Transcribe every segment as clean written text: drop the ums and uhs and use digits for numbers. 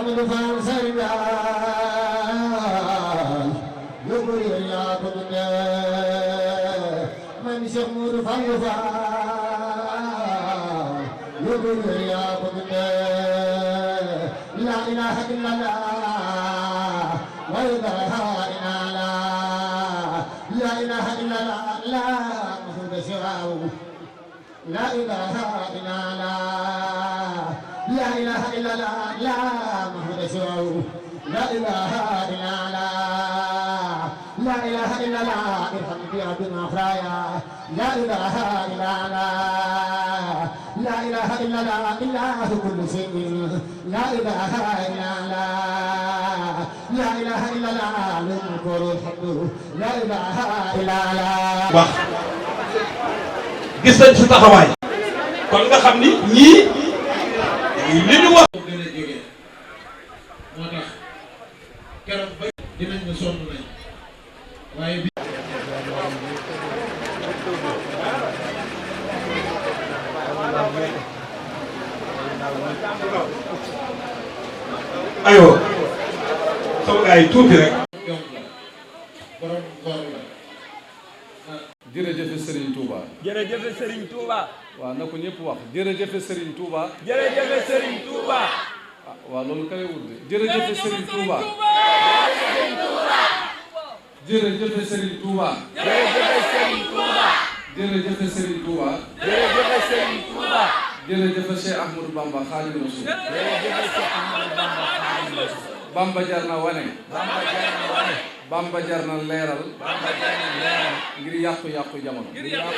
Ahmadu Fall Sarga yóbbul yaa ko dunde man Cheikh Modou Fall yóbbul yaa ko dunde la ilaha illallah la ilaha illallah la ilaha illallah la Muhammad Shiraw la ilaha illallah la ilaha illallah la Muhammad Shiraw la ilaha illallah la ilaha illallah irham bi abdina khaya la ilaha illallah la ilaha illallah illahu kullu shay'in la ilaha illallah la ilaha illallah al-mulku al-hamdu la ilaha illallah wax gis nañ ci taxawaay kon nga xam ni ñii li ñu wax gën a jógee moo tax keroog ba dinañ ne sonn nañ waaye bi aywa sama gars yi tuuti rek jom la borom ngor la jërëjëf Serigne Touba. jërëjëf Serigne Touba. waaw na ko ñëpp wax jërëjëf Serigne Touba. jërëjëf Serigne Touba. ah waaw loolu kay wut de jërëjëf Serigne Touba. jërëjëf Serigne Touba. jërëjëf Serigne Touba. jërëjëf Serigne Touba. jërëjëf Serigne Touba. jërëjëf Cheikh Ahmadou Bamba Khadimu Rasul. jërëjëf Cheikh Ahmadou Bamba Khadimu Rasul. Bamba jar na wane. Bamba jar na wane. Bamba jar na leeral. Bamba jar na leeral. ngir yàqu-yàqu jamono. ngir yàqu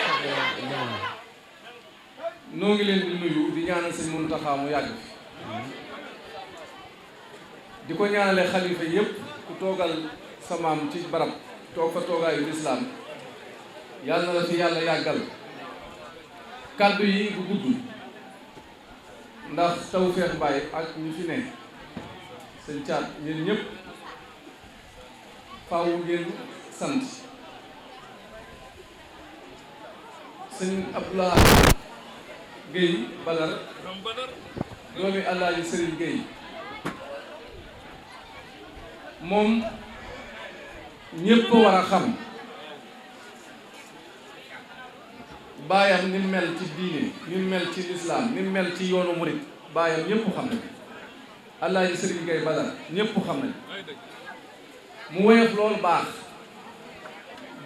jamono. noo ngi leen di nuyu di ñaanal sëñ Muntaxa mu yàgg fi di ko ñaanale xalifa yépp ku toogal sa maam ci barab toog fa toogaayu lislaam yàlla na la fi yàlla yàggal kàddu yi du gudd ndax Tawfekh Mbaye ak ñu fi ne sëñ Caat yéen ñëpp faaw ngeen sant sëñ Abdoulaye Guèye Badar doomi Alaaji Serigne Guèye moom ñépp war a xam baayam ni mel ci diine ni mel ci lislaam ni mel ci yoonu murit baayam ñépp xam nañ Alaaji Serigne Guèye Badar ñépp xam nañ mu woyof loolu baax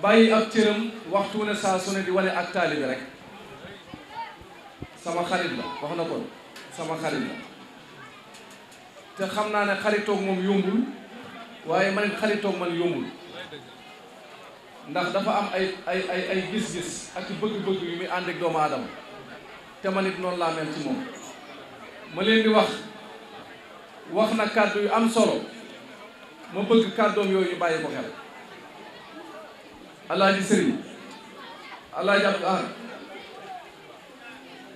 bàyyi ab cëram waxtu ne saa su ne di wane ak taalibi rek sama xarit la wax na ko sama xarit la te xam naa ne xaritoog moom yombul waaye man xaritoog man yombul ndax dafa am ay gis-gis ak bëgg-bëgg yu muy ànd ak doomu aadama te man it noonu laa mel ci moom ma leen di wax na kàddu yu am solo ma bëgg kàddoom yooyu ñu bàyyi ko xel Alaaji Sëriñ Alaaji Abdou Ahad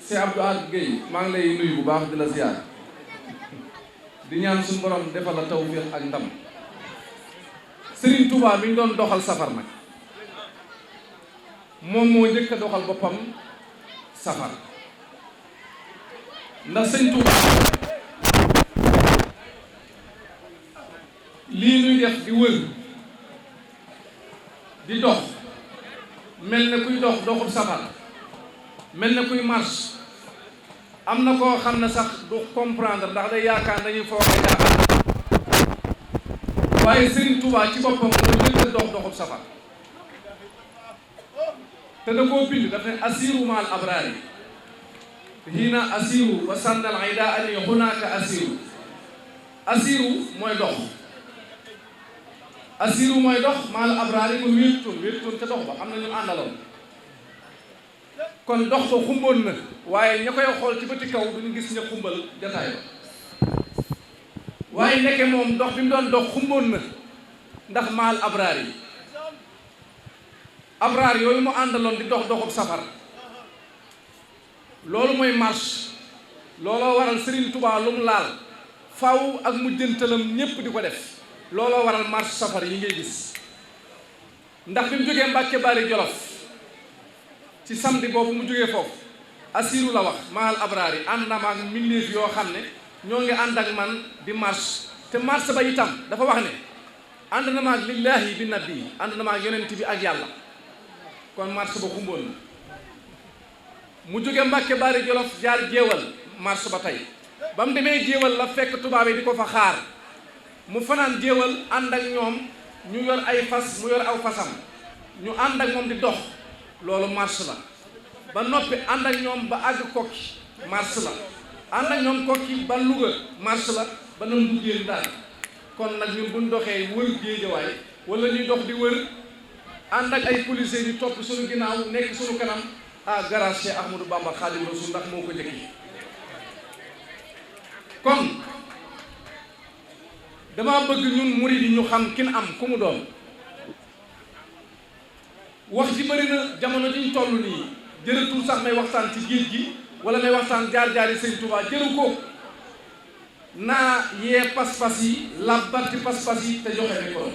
Cheikh Abdou Ahad Guèye maa ngi lay nuyu bu baax di la ziar di ñaan suñu borom defal la tawfiq ak ndam Serigne Touba mi ñu doon doxal safar nag moom moo njëkk a doxal boppam safar ndax sëñ Touba lii ñuy def di wër di dox mel ne kuy dox doxul safar mel ne kuy marche am na koo xam ne sax du comprendre ndax day yaakaar dañuy foog a yaakaar waaye Serigne Touba ci boppam moo njëkk a dox doxul safar te da koo bind daf ne asiru maal abraari hiina asiru wa sànnal ida ani hunaaka asiru mooy dox asiru mooy dox maal abraari kon wéetutoon ca dox ba am na ñu àndaloon kon dox ba xumboon na waaye ña koy xool ci bëti kaw duñu gis ña xumbal jataay ba waaye nekke moom dox bi mu doon dox xumboon na ndax maal abraari abraar yooyu mu àndaloon di dox doxub safar loolu mooy marche looloo waral Serigne Touba lu mu laal faw ak mujjantalam ñépp di ko def looloo waral marche safar yi ngay gis ndax bi mu jógee Mbàkke Bari Jolof ci samedi boobu mu jógee foofu asiru la wax maal abraar yi ànd na ma ak mbindeef yoo xam ne ñoo ngi ànd ak man di marche te marche ba itam dafa wax ne ànd na ma ak lillahi bi nabi ànd na ma ak yonent bi ak yàlla kon marche ba xumboon na mu jóge Mbàkke Bari Jolof jaar jéewal marche ba tey ba mu demee jéewal la fekk tubaab yi di ko fa xaar mu fanaan jéewal ànd ak ñoom ñu yor ay fas mu yor aw fasam ñu ànd ak moom di dox loolu marche la ba noppi ànd ak ñoom ba àgg Kokki marche la ànd ak ñoom Kokki ba Louga marche la ba nam duggéen daal kon nag ñun buñ doxee wër Géejawaay wala ñuy dox di wër ànd ak ay policiers di topp suñu ginnaaw nekk suñu kanam garage Cheikh Ahmadou Bamba Khadim Rasoul ndax moo ko njëkk kon dama bëgg ñun murid yi ñu xam kin am ku mu doon wax ji bëri na jamono ji ñu toll nii jërëtul sax may waxtaan ci géej gi wala may waxtaan jaar-jaari Sëñ Touba jëru ko naa yee pas-pas yi labbat ci pas-pas yi te joxe micro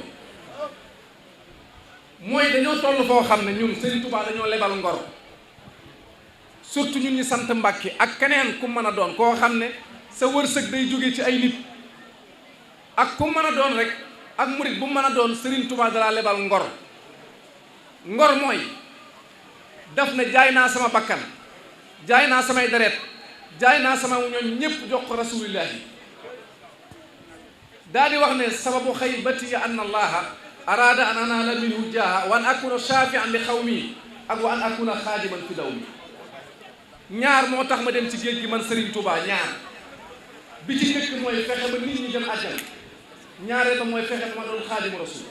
mooy dañoo toll foo xam ne ñun Sëñ Touba dañoo lebal ngor surtout ñun ñi sant Mbàkke ak keneen ku mën a doon koo xam ne sa wërsëg day jóge ci ay nit ak ku mën a doon rek ak murit bu mën a doon Sëriñ Touba dalaa lebal ngor ngor mooy daf ne jaay naa sama bakkan jaay naa samay deret jaay naa sama ñooñ ñépp jox ko rasulillahi daa di wax ne sababu xaybati anna allaha arada an anaala minhu jaaha wa an akuna shafian li xawmi ak wa an akuna xaadiman fi dawmi ñaar moo tax ma dem ci géej gi man Serigne Touba ñaar bi ci njëkk mooy fexe ba nit ñi dem àjjana ñaareel ba mooy fexe ba ma doon xaadimu rasul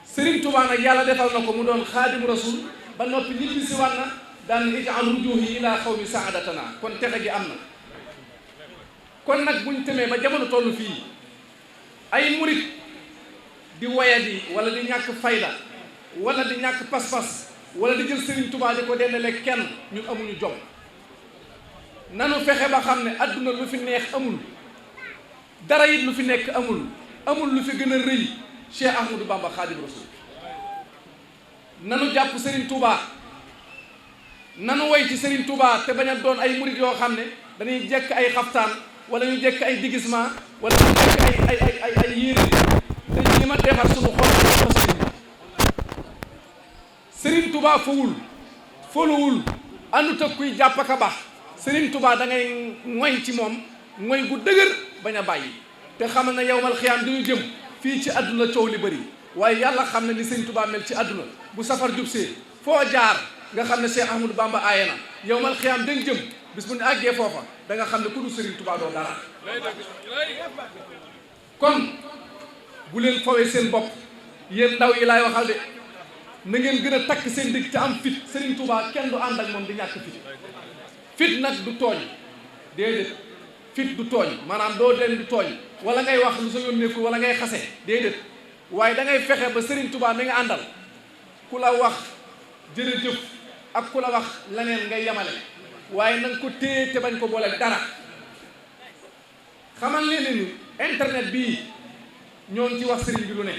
Serigne Touba nag yàlla defal na ko mu doon xaadimu rasul ba noppi nit ñi si war na daan ij'al rujuhi ila xawmi saadatana kon texe gi am na kon nag buñ temee ba jamono toll fii ay murit di wayadi wala di ñàkk fayda wala di ñàkk pas-pas wala di jël Serigne Touba di ko dendale kenn ñun amuñu jom nanu fexe ba xam ne adduna lu fi neex amul dara it lu fi nekk amul lu fi gën a rëy Cheikh Ahmadou Bamba Khadim Rasoul nanu jàpp Serigne Touba nanu woy ci Serigne Touba te bañ a doon ay murit yoo xam ne dañuy jekk ay xaftaan wala ñu jekk ay déguisement wala ñu jekk ay yére te ñi ma defar suñu xol Serigne Touba foluwul àndut ak kuy jàpp ak a baax Serigne Touba da ngay ngoy ci moom ngoy gu dëgër bañ a bàyyi te xam na yawmal xiyaam duñu jëm fii ci àdduna coow li bëri waaye yàlla xam ne ni Serigne Touba mel ci àdduna bu safar jubsee foo jaar nga xam ne Cheikh Ahmadou Bamba aaye na yawmal xiyaam dañ jëm bis bu ñu àggee foofa da nga xam ne ku du Serigne Touba doo dara kon bu leen fowee seen bopp yéen ndaw yi laay waxal de na ngeen gën a takk seen digg te am fit Serigne Touba kenn du ànd ak moom di ñàkk fit nag du tooñ déedéet fit du tooñ maanaam doo leen di tooñ wala ngay wax lu sa yónneeku wala ngay xase déedéet waaye da ngay fexe ba Serigne Touba mi nga àndal ku la wax jërëjëf ak ku la wax leneen ngay yemale waaye na nga ko téye te bañ ko boole dara xamal leen ni internet bii ñoo ngi ci wax Serigne bi lu ne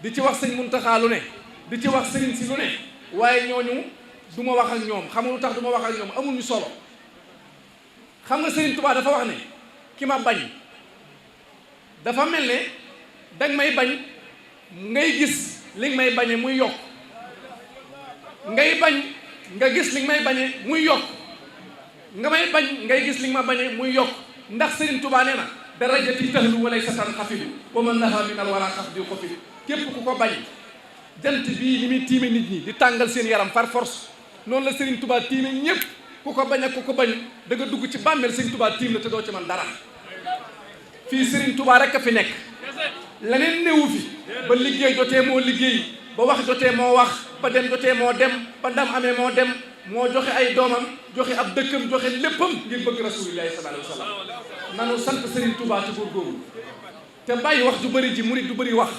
di ci wax sëñ Muntaxa lu ne di ci wax Serigne si lu ne waaye ñooñu du ma wax ak ñoom xam nga lu tax du ma wax ak ñoom amuñu solo xam nga Serigne Touba dafa wax ne ki ma bañ dafa mel ne danga may bañ ngay gis li nga may bañe muy yokk ngay bañ nga gis li nga may bañe muy yokk nga may bañ ngay gis li nga ma bañe muy yokk ndax Serigne Touba nee na darajati tahlu walay satan xafidu wa man naha min al wara xaf di xafidu képp ku ko bañ jant bii li muy tiime nit ñi di tàngal seen yaram par force noonu la Serigne Touba tiime ñëpp ku ko bañ ak ku ko bañ da nga dugg ci bàmmeel Serigne Touba tiim la te doo ci man dara fii Serigne Touba rek a fi nekk leneen néewu fi ba liggéey jotee moo liggéey ba wax jotee moo wax ba dem jotee moo dem ba ndam amee moo dem moo joxe ay doomam joxe ab dëkkam joxe léppam ngir bëgg rasulillahi sallallahu alayhi wa sallam nanu sant Serigne Touba ci góorgóorlu te bàyyi wax ju bëri ji murit du bëri wax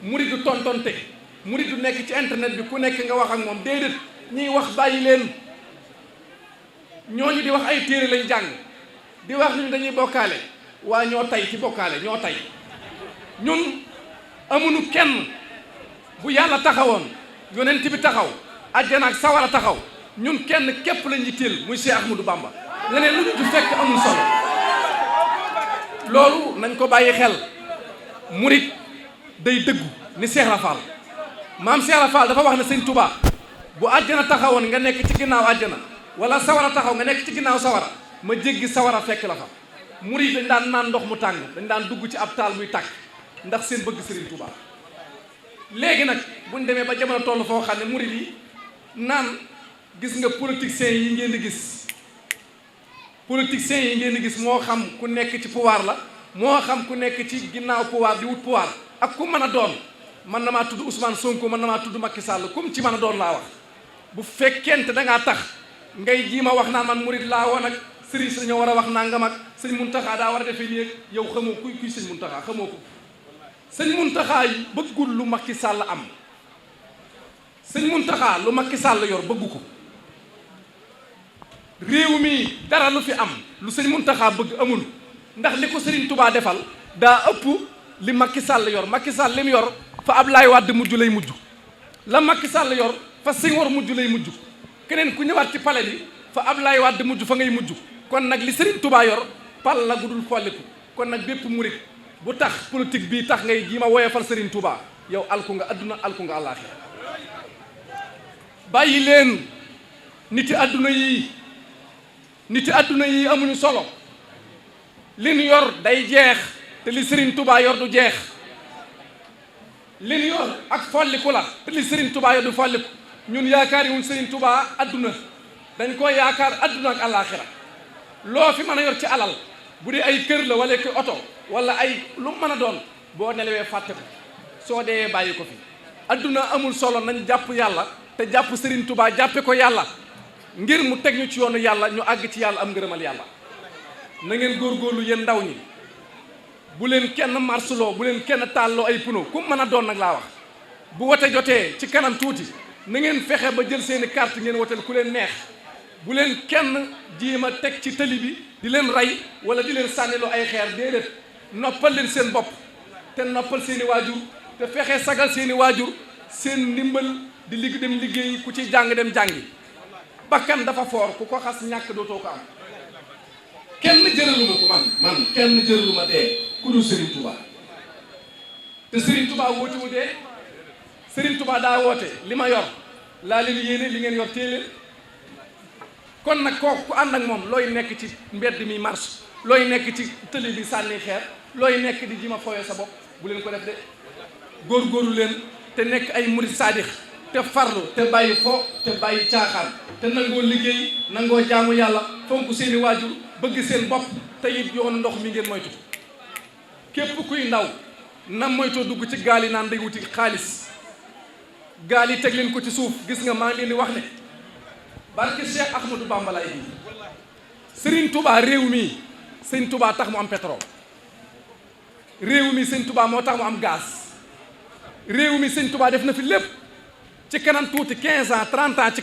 murit du tontonte murit du nekk ci internet bi ku nekk nga wax ak moom déedéet ñiy wax bàyyi leen ñooñu di wax ay téere lañ jàng di wax ñu dañuy bokkaale waa ñoo tay ci bokkaale ñoo tay ñun amuñu kenn bu yàlla taxawoon yonent bi taxaw àjjana ak sawara taxaw ñun kenn képp lañ yitteel muy Cheikh Ahmadou Bamba leneen lu ñu ci fekk amul solo loolu nañ ko bàyyi xel. murit day dëggu ni Cheikh Ibra Fall maam Cheikh Ibra Fall dafa wax ne sëñ Touba bu àjjana taxawoon nga nekk ci ginnaaw àjjana wala sawara taxaw nga nekk ci ginnaaw sawara ma jéggi sawara fekk la fa. murit dañ daan naan ndox mu tàng dañ daan dugg ci ab taal muy tàkk ndax seen bëgg Serigne Touba. léegi nag buñ demee ba jamono toll foo xam ne murit yi naan gis nga politiciens yi ngeen di gis moo xam ku nekk ci pouvoir la moo xam ku nekk ci ginnaaw pouvoir di wut pouvoir ak ku mën a doon man na maa tudd Ousmane Sonko man na maa tudd Macky Sall comme ci mën a doon laa wax bu fekkente da ngaa tax ngay jiima wax naan man murit laa woon ak sëriñ si dañoo war a wax nangam ak sëñ Muntaxa daa war a defee nii yow xamoo kuy sëñ Muntaxa xamoo ko. sëñ Muntaxa yi bëggul lu Macky Sall am sëñ Muntaxa lu Macky Sall yor bëggu ko réew mi dara lu fi am lu sëñ Muntaxa bëgg amul ndax li ko Serigne Touba defal daa ëpp li Macky Sall yor. Macky Sall li mu yor fa Ablaye Wade mujj lay mujj la Macky Sall yor fa Senghor mujj lay mujj keneen ku ñëwaat ci palais bi fa Ablaye Wade mujj fa ngay mujj kon nag li Serigne Touba yor pal la gudul folliku kon nag bépp murit bu tax politique bii tax ngay ji ma woyofal Serigne Touba yow alku nga adduna alku nga àllaaxira. bàyyi leen niti adduna yi amuñu solo li ñu yor day jeex te li Serigne Touba yor du jeex li ñu yor ak folliku la te li Serigne Touba yor du folliku ñun yaakaar yi wuñ Serigne Touba adduna dañ koy yaakaar adduna ak àllaaxira. loo fi mën a yor ci alal bu dee ay kër la wala ki oto wala ay lu mën a doon boo nelawee fàtte ko soo dee bàyyi ko fi. adduna amul solo nañ jàpp yàlla te jàpp Serigne Touba jàppe ko yàlla ngir mu teg ñu ci yoonu yàlla ñu àgg ci yàlla am ngërëmal yàlla. na ngeen góorgóorlu yéen ndaw ñi bu leen kenn marsuloo bu leen kenn taalloo ay puno ku mën a doon nag laa wax. bu wote jotee ci kanam tuuti na ngeen fexe ba jël seeni carte ngeen woteel ku leen neex bu leen kenn jiima teg ci tali bi di leen rey wala di leen sànniloo ay xeer déedéet noppal leen seen bopp te noppal seeni waajur te fexe sagal seeni waajur seen ndimbal di dem liggéey ku ci jàng dem jàngi. bakkan dafa foor ku ko xas ñàkk dootoo ko am. kenn jëraluma ko man kenn jëraluma dee ku dul Serigne Touba te Serigne Touba woote wu dee Serigne Touba daa woote li ma yor laa leen yéene li ngeen yor téeléen kon nag kooku ku ànd ak moom looy nekk ci mbedd mi marche looy nekk ci tëli bi sànni xeer looy nekk di ji ma foyee sa bopp bu leen ko def de góorgóorlu leen te nekk ay murid saadix te farlu te bàyyi fo te bàyyi caaxaan te nangoo liggéey nangoo jaamu yàlla fonk seeni waajur bëgg seen bopp te it yoonu ndox mi ngeen moytu képp kuy ndaw na moytoo dugg ci gaal yi naan day wuti xaalis gaal yi teg leen ko ci suuf gis nga maa ngi leen di wax ne barke Cheikh Ahmadou Bamba laay bi Serigne Touba réew mi Serigne Touba tax mu am pétrole réew mi Serigne Touba moo tax mu am gaz réew mi Serigne Touba def na fi lépp ci kanam tuuti 15 ans 30 ans ci